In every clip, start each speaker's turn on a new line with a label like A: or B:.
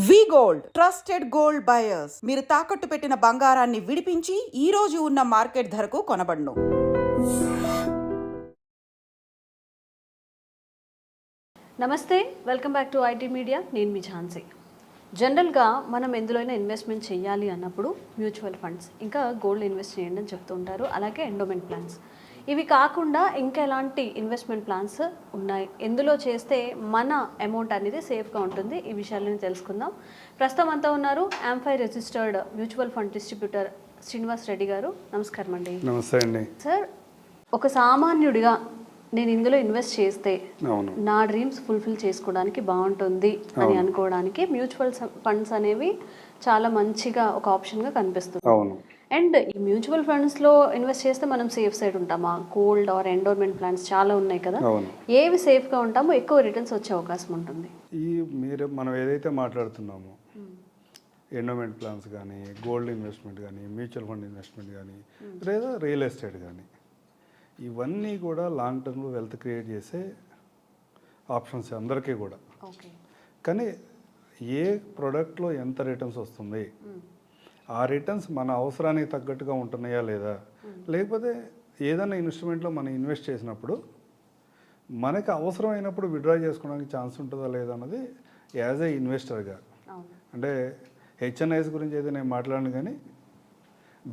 A: వి gold trusted gold buyers. మీరు తాకట్టు పెట్టిన బంగారాన్ని విడిపించి ఈ రోజు ఉన్న మార్కెట్ ధరకు కొనబడును.
B: నమస్తే, welcome back to IT media. నేను మీ ఝాన్సీ. జనరల్గా మనం ఎందులోనైనా ఇన్వెస్ట్మెంట్ చేయాలి అన్నప్పుడు మ్యూచువల్ ఫండ్స్, ఇంకా గోల్డ్ ఇన్వెస్ట్ చేయండి అని చెప్తూ ఉంటారు. అలాగే ఎండోమెంట్ ప్లాన్స్. ఇవి కాకుండా ఇంకా ఎలాంటి ఇన్వెస్ట్మెంట్ ప్లాన్స్ ఉన్నాయి, ఎందులో చేస్తే మన అమౌంట్ అనేది సేఫ్గా ఉంటుంది, ఈ విషయాలను తెలుసుకుందాం. ప్రస్తుతం అంతా ఉన్నారు AMFI registered mutual fund distributor Srinivas Reddy గారు. నమస్కారం అండి.
C: నమస్తే అండి.
B: సార్, ఒక సామాన్యుడిగా నేను ఇందులో ఇన్వెస్ట్ చేస్తే నా డ్రీమ్స్ ఫుల్ఫిల్ చేసుకోవడానికి బాగుంటుంది అని అనుకోవడానికి మ్యూచువల్ ఫండ్స్ అనేవి చాలా మంచిగా ఒక ఆప్షన్గా కనిపిస్తుంది. అండ్ ఈ మ్యూచువల్ ఫండ్స్లో ఇన్వెస్ట్ చేస్తే మనం సేఫ్ సైడ్ ఉంటామా? గోల్డ్ ఆర్ ఎండోమెంట్ ప్లాన్స్ చాలా ఉన్నాయి కదా, ఏవి సేఫ్గా ఉంటామో ఎక్కువ రిటర్న్స్ వచ్చే అవకాశం ఉంటుంది?
C: మనం ఏదైతే మాట్లాడుతున్నామో ఎండోమెంట్ ప్లాన్స్ కానీ, గోల్డ్ ఇన్వెస్ట్మెంట్ కానీ, మ్యూచువల్ ఫండ్ ఇన్వెస్ట్మెంట్ కానీ, లేదా రియల్ ఎస్టేట్ కానీ, ఇవన్నీ కూడా లాంగ్ టర్మ్లో వెల్త్ క్రియేట్ చేసే ఆప్షన్స్ అందరికీ కూడా. కానీ ఏ ప్రోడక్ట్లో ఎంత రిటర్న్స్ వస్తుంది, ఆ రిటర్న్స్ మన అవసరానికి తగ్గట్టుగా ఉంటున్నాయా లేదా, లేకపోతే ఏదైనా ఇన్వెస్ట్మెంట్లో మనం ఇన్వెస్ట్ చేసినప్పుడు మనకి అవసరమైనప్పుడు విత్డ్రా చేసుకోవడానికి ఛాన్స్ ఉంటుందా లేదా అన్నది యాజ్ ఏ ఇన్వెస్టర్గా. అంటే హెచ్ఎన్ఐస్ గురించి అయితే నేను మాట్లాడను, కానీ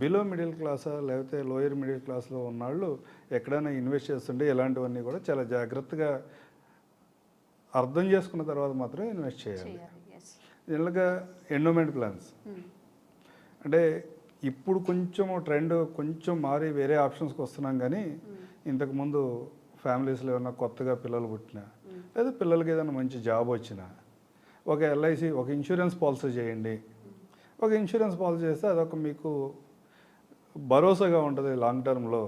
C: బిలో మిడిల్ క్లాసా లేకపోతే లోయర్ మిడిల్ క్లాస్లో ఉన్నవాళ్ళు ఎక్కడైనా ఇన్వెస్ట్ చేస్తుంటే ఇలాంటివన్నీ కూడా చాలా జాగ్రత్తగా అర్థం చేసుకున్న తర్వాత మాత్రమే ఇన్వెస్ట్ చేయాలి. జనరల్గా ఎండోమెంట్ ప్లాన్స్ అంటే ఇప్పుడు కొంచెం ట్రెండ్ కొంచెం మారి వేరే ఆప్షన్స్కి వస్తున్నాం, కానీ ఇంతకుముందు ఫ్యామిలీస్లో ఏమైనా కొత్తగా పిల్లలు పుట్టినా లేదా పిల్లలకి ఏదైనా మంచి జాబ్ వచ్చినా ఒక ఎల్ఐసి, ఒక ఇన్సూరెన్స్ పాలసీ చేయండి. ఒక ఇన్సూరెన్స్ పాలసీ చేస్తే అదొక మీకు భరోసాగా ఉంటుంది లాంగ్ టర్మ్లో.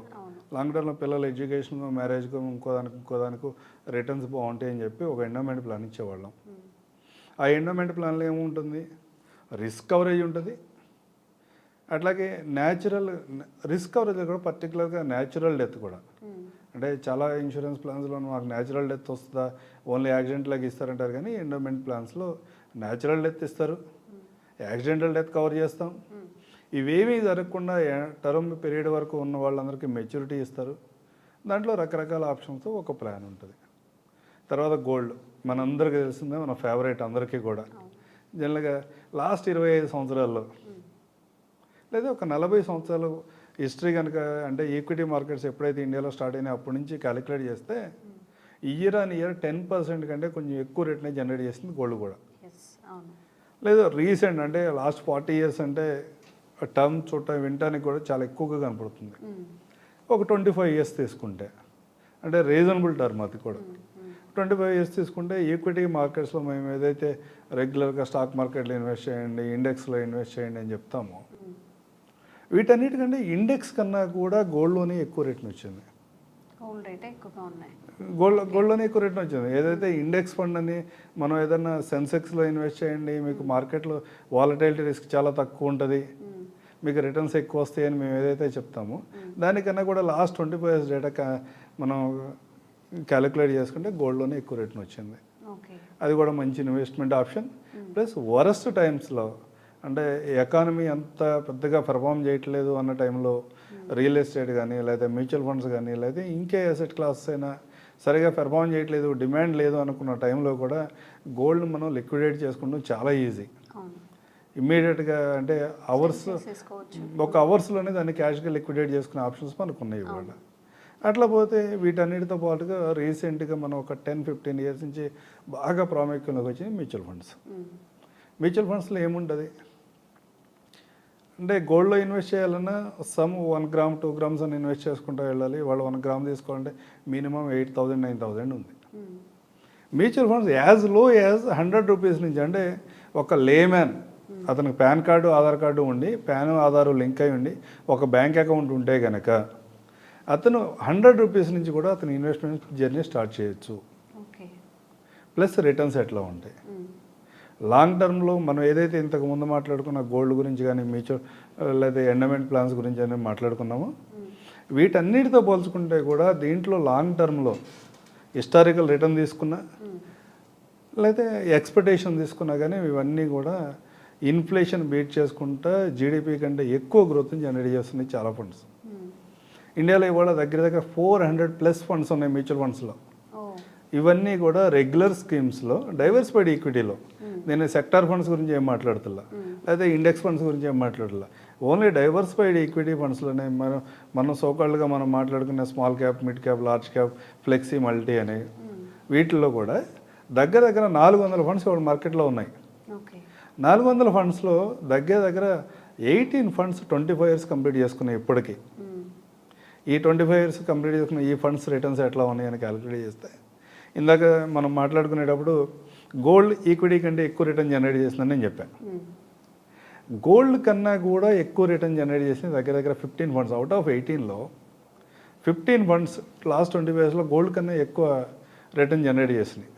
C: లాంగ్ టర్మ్లో పిల్లల ఎడ్యుకేషన్, మ్యారేజ్కు, ఇంకోదానికి రిటర్న్స్ బాగుంటాయని చెప్పి ఒక ఎండోమెంట్ ప్లాన్ ఇచ్చేవాళ్ళం. ఆ ఎండోమెంట్ ప్లాన్లో ఏముంటుంది, రిస్క్ కవరేజ్ ఉంటుంది, అట్లాగే న్యాచురల్ రిస్క్ కవరేజ్ కూడా, పర్టికులర్గా న్యాచురల్ డెత్ కూడా. అంటే చాలా ఇన్సూరెన్స్ ప్లాన్స్లో మాకు న్యాచురల్ డెత్ వస్తుందా, ఓన్లీ యాక్సిడెంట్ లాగా ఇస్తారంటారు, కానీ ఎండోమెంట్ ప్లాన్స్లో న్యాచురల్ డెత్ ఇస్తారు, యాక్సిడెంటల్ డెత్ కవర్ చేస్తాం. ఇవేమీ జరగకుండా టర్మ్ పీరియడ్ వరకు ఉన్న వాళ్ళందరికీ మెచ్యూరిటీ ఇస్తారు. దాంట్లో రకరకాల ఆప్షన్స్తో ఒక ప్లాన్ ఉంటుంది. తర్వాత గోల్డ్ మనందరికీ తెలిసిందే, మన ఫేవరెట్ అందరికీ కూడా. జనరల్గా లాస్ట్ 25 సంవత్సరాల్లో లేదా ఒక 40 సంవత్సరాలు హిస్టరీ కనుక, అంటే ఈక్విటీ మార్కెట్స్ ఎప్పుడైతే ఇండియాలో స్టార్ట్ అయినాయి అప్పటి నుంచి క్యాలిక్యులేట్ చేస్తే ఇయర్ ఆన్ ఇయర్ 10% కంటే కొంచెం ఎక్కువ రేట్నే జనరేట్ చేసింది గోల్డ్ కూడా. లేదా రీసెంట్ అంటే లాస్ట్ 40 years అంటే టర్మ్ వినటానికి కూడా చాలా ఎక్కువగా కనపడుతుంది. ఒక 25 years తీసుకుంటే, అంటే రీజనబుల్ టర్మ్ అది కూడా. 25 years తీసుకుంటే ఈక్విటీ మార్కెట్స్లో మేము ఏదైతే రెగ్యులర్గా స్టాక్ మార్కెట్లో ఇన్వెస్ట్ చేయండి, ఇండెక్స్లో ఇన్వెస్ట్ చేయండి అని చెప్తామో, వీటన్నిటికంటే ఇండెక్స్ కన్నా కూడా గోల్డ్లోనే ఎక్కువ రేట్ని వచ్చింది. గోల్డ్లోనే ఎక్కువ రేట్ని వచ్చింది. ఏదైతే ఇండెక్స్ ఫండ్ అని మనం ఏదైనా సెన్సెక్స్లో ఇన్వెస్ట్ చేయండి, మీకు మార్కెట్లో వాలటైలిటీ రిస్క్ చాలా తక్కువ ఉంటుంది, మీకు రిటర్న్స్ ఎక్కువ వస్తాయని మేము ఏదైతే చెప్తామో, దానికన్నా కూడా లాస్ట్ 25 years డేటా మనం క్యాలిక్యులేట్ చేసుకుంటే గోల్డ్లోనే ఎక్కువ రేట్ని వచ్చింది. అది కూడా మంచి ఇన్వెస్ట్మెంట్ ఆప్షన్. ప్లస్ వరస్ట్ టైమ్స్లో, అంటే ఎకానమీ అంత పెద్దగా పెర్ఫామ్ చేయట్లేదు అన్న టైంలో రియల్ ఎస్టేట్ కానీ, లేదా మ్యూచువల్ ఫండ్స్ కానీ, లేదా ఇంకే అసెట్ క్లాసెస్ అయినా సరిగా పెర్ఫామ్ చేయట్లేదు, డిమాండ్ లేదు అనుకున్న టైంలో కూడా గోల్డ్ మనం లిక్విడేట్ చేసుకుంటాం చాలా ఈజీ. ఇమ్మీడియట్గా అంటే ఒక అవర్స్లోనే దాన్ని క్యాష్గా లిక్విడేట్ చేసుకునే ఆప్షన్స్ మనకు ఉన్నాయి ఇవాళ. అట్లా పోతే వీటన్నిటితో పాటుగా రీసెంట్గా మనం ఒక 10-15 years నుంచి బాగా ప్రాముఖ్యంలోకి వచ్చినాయి మ్యూచువల్ ఫండ్స్. మ్యూచువల్ ఫండ్స్లో ఏముంటుంది అంటే గోల్డ్లో ఇన్వెస్ట్ చేయాలన్నా 1 gram 2 grams అని ఇన్వెస్ట్ చేసుకుంటూ వెళ్ళాలి. వాళ్ళు 1 gram తీసుకోవాలంటే మినిమం 8,000-9,000 ఉంది. Mutual funds as low as 100 rupees నుంచి, అంటే ఒక లేమ్యాన్ అతనికి పాన్ కార్డు, ఆధార్ కార్డు ఉండి, ఆధారు లింక్ అయి ఉండి, ఒక బ్యాంక్ అకౌంట్ ఉంటే కనుక అతను 100 rupees నుంచి కూడా అతను ఇన్వెస్ట్మెంట్ జర్నీ స్టార్ట్ చేయొచ్చు. ప్లస్ రిటర్న్స్ ఎట్లా ఉంటాయి లాంగ్ టర్మ్లో. మనం ఏదైతే ఇంతకు ముందు మాట్లాడుకున్న గోల్డ్ గురించి కానీ, మ్యూచువల్ లేదా ఎండోమెంట్ ప్లాన్స్ గురించి అని మాట్లాడుకున్నామో, వీటన్నిటితో పోల్చుకుంటే కూడా దీంట్లో లాంగ్ టర్మ్లో హిస్టారికల్ రిటర్న్ తీసుకున్న లేకపోతే ఎక్స్పెక్టేషన్ తీసుకున్నా కానీ ఇవన్నీ కూడా ఇన్ఫ్లేషన్ బీట్ చేసుకుంటా జీడిపి కంటే ఎక్కువ గ్రోత్ని జనరేట్ చేస్తున్నాయి చాలా ఫండ్స్. ఇండియాలో ఇవాళ దగ్గర దగ్గర 400+ ఫండ్స్ ఉన్నాయి మ్యూచువల్ ఫండ్స్లో. ఇవన్నీ కూడా రెగ్యులర్ స్కీమ్స్లో డైవర్సిఫైడ్ ఈక్విటీలో. నేను సెక్టార్ ఫండ్స్ గురించి ఏం మాట్లాడుతున్నా, లేదా ఇండెక్స్ ఫండ్స్ గురించి ఏం మాట్లాడుతున్నా, ఓన్లీ డైవర్సిఫైడ్ ఈక్విటీ ఫండ్స్లోనే మనం సోకాల్డ్గా మనం మాట్లాడుకునే small cap, mid cap, large cap, flexi, multi అనే వీటిల్లో కూడా దగ్గర దగ్గర 400 ఫండ్స్ ఇవాళ మార్కెట్లో ఉన్నాయి. 400 ఫండ్స్లో దగ్గర దగ్గర 18 ఫండ్స్ 25 ఇయర్స్ కంప్లీట్ చేసుకున్నాయి ఇప్పటికీ. ఈ 25 ఇయర్స్ కంప్లీట్ చేసుకున్న ఈ ఫండ్స్ రిటర్న్స్ ఎట్లా ఉన్నాయని క్యాలిక్యులేట్ చేస్తే ఇందాక మనం మాట్లాడుకునేటప్పుడు గోల్డ్ ఈక్విటీ కంటే ఎక్కువ రిటర్న్ జనరేట్ చేసిందని నేను చెప్పాను. గోల్డ్ కన్నా కూడా ఎక్కువ రిటర్న్ జనరేట్ చేసింది దగ్గర దగ్గర 15 ఫండ్స్. అవుట్ ఆఫ్ 18లో 15 ఫండ్స్ లాస్ట్ 25 ఇయర్స్లో గోల్డ్ కన్నా ఎక్కువ రిటర్న్ జనరేట్ చేసినాయి.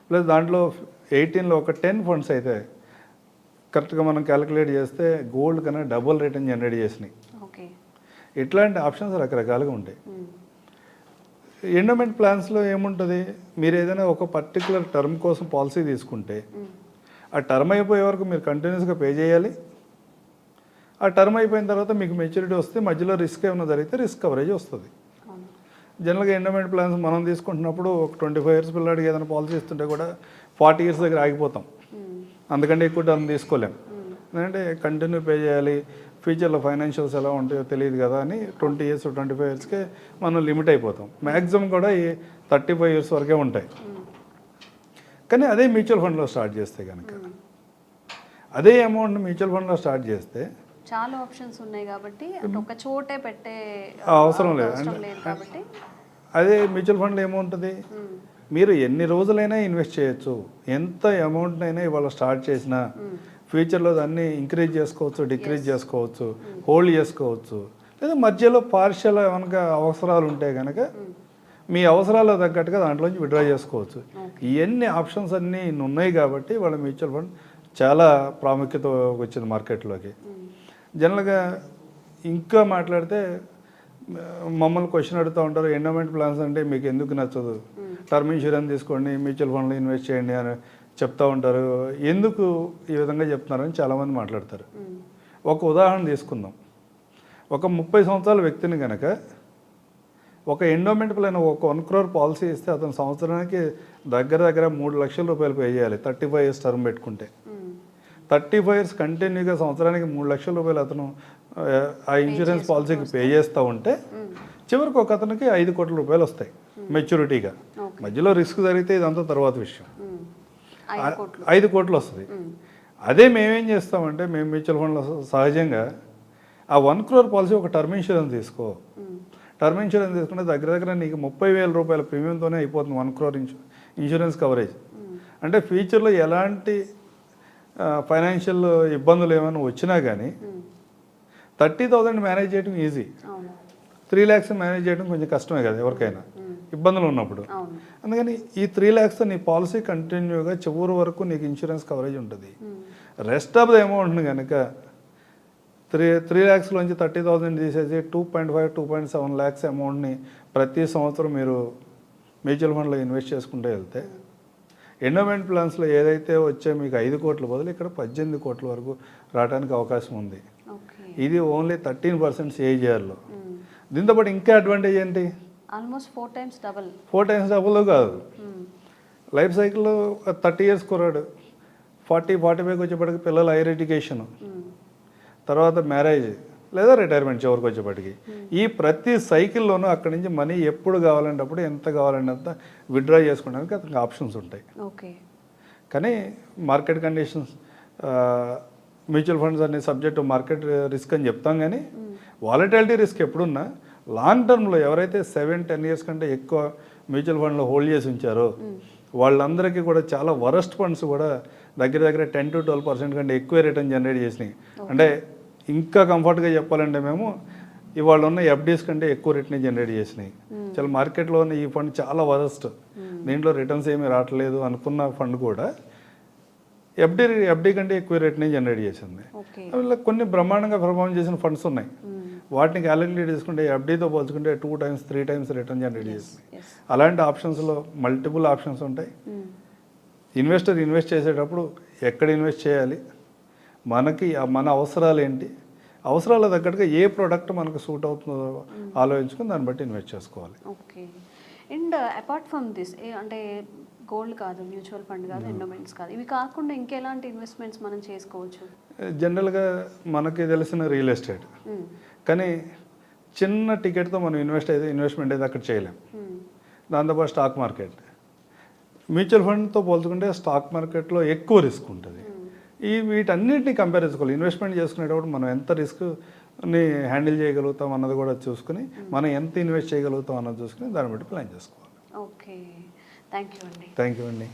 C: ప్లస్ దాంట్లో 18లో ఒక 10 ఫండ్స్ అయితే కరెక్ట్గా మనం క్యాలిక్యులేట్ చేస్తే గోల్డ్ కన్నా డబుల్ రిటర్న్ జనరేట్ చేసినాయి. ఇట్లాంటి ఆప్షన్స్ రకరకాలుగా ఉంటాయి. ఎండోమెంట్ ప్లాన్స్లో ఏముంటుంది, మీరు ఏదైనా ఒక పర్టికులర్ టర్మ్ కోసం పాలసీ తీసుకుంటే ఆ టర్మ్ అయిపోయే వరకు మీరు కంటిన్యూస్గా పే చేయాలి. ఆ టర్మ్ అయిపోయిన తర్వాత మీకు మెచ్యూరిటీ వస్తే మధ్యలో రిస్క్ ఏమైనా జరిగితే రిస్క్ కవరేజ్ వస్తుంది. జనరల్గా ఎండోమెంట్ ప్లాన్స్ మనం తీసుకుంటున్నప్పుడు ఒక 25 ఇయర్స్ పిల్లాడికి ఏదైనా పాలసీ ఇస్తుంటే కూడా 40 ఇయర్స్ దగ్గర ఆగిపోతాం. అందుకంటే ఎక్కువ టర్మ్ తీసుకోలేం. ఎందుకంటే కంటిన్యూ పే చేయాలి, ఫ్యూచర్లో ఫైనాన్షియల్స్ ఎలా ఉంటాయో తెలియదు కదా అని 20 ఇయర్స్ 25 ఇయర్స్కే మనం లిమిట్ అయిపోతాం. మ్యాక్సిమం కూడా ఈ 35 ఇయర్స్ వరకే ఉంటాయి. కానీ అదే మ్యూచువల్ ఫండ్లో స్టార్ట్ చేస్తే కనుక అదే అమౌంట్ మ్యూచువల్ ఫండ్లో స్టార్ట్ చేస్తే
B: చాలా ఆప్షన్స్ ఉన్నాయి కాబట్టి ఒక చోటే పెట్టే
C: అవసరం లేదు.
B: కాబట్టి
C: అదే మ్యూచువల్ ఫండ్లో ఏముంటుంది, మీరు ఎన్ని రోజులైనా ఇన్వెస్ట్ చేయొచ్చు. ఎంత అమౌంట్ అయినా ఇవాళ స్టార్ట్ చేసినా ఫ్యూచర్లో దాన్ని ఇంక్రీజ్ చేసుకోవచ్చు, డిక్రీజ్ చేసుకోవచ్చు, హోల్డ్ చేసుకోవచ్చు. లేదా మధ్యలో పార్షియల్ కనుక అవసరాలు ఉంటే కనుక మీ అవసరాలకు తగ్గట్టుగా దాంట్లోంచి విత్డ్రా చేసుకోవచ్చు. ఇవన్నీ ఆప్షన్స్ అన్నీ ఉన్నాయి కాబట్టి వాళ్ళ మ్యూచువల్ ఫండ్ చాలా ప్రాముఖ్యత వచ్చింది మార్కెట్లోకి. జనరల్గా ఇంకా మాట్లాడితే మమ్మల్ని క్వశ్చన్ అడుగుతూ ఉంటారు, ఎండోమెంట్ ప్లాన్స్ అంటే మీకు ఎందుకు నచ్చదు, టర్మ్ ఇన్సూరెన్స్ తీసుకోండి, మ్యూచువల్ ఫండ్లో ఇన్వెస్ట్ చేయండి అని చెప్తూ ఉంటారు. ఎందుకు ఈ విధంగా చెప్తున్నారని చాలామంది మాట్లాడతారు. ఒక ఉదాహరణ తీసుకుందాం. ఒక 30 సంవత్సరాల వ్యక్తిని కనుక ఒక ఎండోమెంట్ ప్లాన్ ఒక 1 crore పాలసీ ఇస్తే అతను సంవత్సరానికి దగ్గర దగ్గర 3 లక్షల రూపాయలు పే చేయాలి 35 ఇయర్స్ టర్మ్ పెట్టుకుంటే. 35 ఇయర్స్ కంటిన్యూగా సంవత్సరానికి 3 లక్షల రూపాయలు అతను ఆ ఇన్సూరెన్స్ పాలసీకి పే చేస్తూ ఉంటే చివరికి ఒక అతనికి 5 కోట్ల రూపాయలు వస్తాయి మెచ్యూరిటీగా. మధ్యలో రిస్క్ జరిగితే ఇదంతా తర్వాత విషయం. 5 కోట్లు వస్తుంది. అదే మేమేం చేస్తామంటే మేము మ్యూచువల్ ఫండ్లో సహజంగా ఆ 1 crore పాలసీ ఒక టర్మ్ ఇన్సూరెన్స్ తీసుకో. టర్మ్ ఇన్సూరెన్స్ తీసుకుంటే దగ్గర దగ్గర నీకు 30,000 రూపాయల ప్రీమియంతోనే అయిపోతుంది 1 crore ఇన్సూరెన్స్ కవరేజ్. అంటే ఫ్యూచర్లో ఎలాంటి ఫైనాన్షియల్ ఇబ్బందులు ఏమైనా వచ్చినా కానీ 30,000 మేనేజ్ చేయడం ఈజీ. 3 lakhs మేనేజ్ చేయడం కొంచెం కష్టమే కదా ఎవరికైనా ఇబ్బందులు ఉన్నప్పుడు. అందుకని ఈ 3 lakhsతో నీ పాలసీ కంటిన్యూగా చివరి వరకు నీకు ఇన్సూరెన్స్ కవరేజ్ ఉంటుంది. రెస్ట్ ఆఫ్ ద అమౌంట్ని కనుక 3 lakhsలోంచి 30,000 తీసేసి 2.5-2.7 lakhs అమౌంట్ని ప్రతి సంవత్సరం మీరు మ్యూచువల్ ఫండ్లో ఇన్వెస్ట్ చేసుకుంటూ వెళ్తే ఎండోమెంట్ ప్లాన్స్లో ఏదైతే వచ్చే మీకు 5 కోట్ల బదులు ఇక్కడ 18 కోట్ల వరకు రావడానికి అవకాశం ఉంది. ఇది ఓన్లీ 13% CAGRలో. దీంతోపాటు ఇంకా అడ్వాంటేజ్ ఏంటి,
B: almost 4 times double.
C: 4 times double కాదు. లైఫ్ సైకిల్లో 30 ఇయర్స్ కొరాడు 40-45 వచ్చేప్పటికి పిల్లల హైయర్ ఎడ్యుకేషన్, తర్వాత మ్యారేజ్ లేదా రిటైర్మెంట్ చివరికి వచ్చేప్పటికి ఈ ప్రతి సైకిల్లోనూ అక్కడి నుంచి మనీ ఎప్పుడు కావాలంటే అప్పుడు ఎంత కావాలంటే అంత విత్డ్రా చేసుకోవడానికి అతనికి ఆప్షన్స్ ఉంటాయి. కానీ మార్కెట్ కండిషన్స్ మ్యూచువల్ ఫండ్స్ అనే సబ్జెక్టు మార్కెట్ రిస్క్ అని చెప్తాం. కానీ వాలటాలిటీ రిస్క్ ఎప్పుడున్నా లాంగ్ టర్మ్లో ఎవరైతే 7-10 ఇయర్స్ కంటే ఎక్కువ మ్యూచువల్ ఫండ్లో హోల్డ్ చేసి ఉంచారో వాళ్ళందరికీ కూడా చాలా వరస్ట్ ఫండ్స్ కూడా దగ్గర దగ్గర 10-12% కంటే ఎక్కువ రిటర్న్ జనరేట్ చేసినాయి. అంటే ఇంకా కంఫర్ట్గా చెప్పాలంటే మేము ఇవాళ ఉన్న FDs కంటే ఎక్కువ రిటర్న్ జనరేట్ చేసినాయి. చాలా మార్కెట్లో ఉన్న ఈ ఫండ్ చాలా వరస్ట్, దీంట్లో రిటర్న్స్ ఏమీ రావట్లేదు అనుకున్న ఫండ్ కూడా FD కంటే ఎక్కువ రిటర్న్ జనరేట్ చేసింది. అలా కొన్ని బ్రహ్మాండంగా పర్ఫార్మ్ చేసిన ఫండ్స్ ఉన్నాయి. వాటిని క్యాలిక్యులేట్ చేసుకుంటే FDతో పోల్చుకుంటే 2 times 3 times రిటర్న్ జనరేట్ చేసింది. అలాంటి ఆప్షన్స్లో మల్టిపుల్ ఆప్షన్స్ ఉంటాయి. ఇన్వెస్టర్ ఇన్వెస్ట్ చేసేటప్పుడు ఎక్కడ ఇన్వెస్ట్ చేయాలి, మనకి మన అవసరాలు ఏంటి, అవసరాల తగ్గట్టుగా ఏ ప్రోడక్ట్ మనకు సూట్ అవుతుందో ఆలోచించుకొని దాన్ని బట్టి ఇన్వెస్ట్ చేసుకోవాలి.
B: Okay. And apart from this అంటే గోల్డ్ కాదు, మ్యూచువల్ ఫండ్ కాదు, ఎండోమెంట్స్ కాదు, ఇవి కాకుండా ఇంకెలాంటి ఇన్వెస్ట్మెంట్స్ మనం చేసుకోవచ్చు?
C: జనరల్గా మనకి తెలిసిన రియల్ ఎస్టేట్, కానీ చిన్న టికెట్తో మనం ఇన్వెస్ట్మెంట్ అయితే అక్కడ చేయలేం. దాంతోపాటు స్టాక్ మార్కెట్, మ్యూచువల్ ఫండ్తో పోల్చుకుంటే స్టాక్ మార్కెట్లో ఎక్కువ రిస్క్ ఉంటుంది. వీటన్నిటిని కంపేర్ చేసుకోవాలి. ఇన్వెస్ట్మెంట్ చేసుకునేటప్పుడు మనం ఎంత రిస్క్ని హ్యాండిల్ చేయగలుగుతాం అన్నది కూడా చూసుకుని, మనం ఎంత ఇన్వెస్ట్ చేయగలుగుతాం అన్నది చూసుకుని దాన్ని బట్టి ప్లాన్ చేసుకోవాలి.
B: ఓకే, థ్యాంక్ యూ అండి.
C: థ్యాంక్ యూ అండి.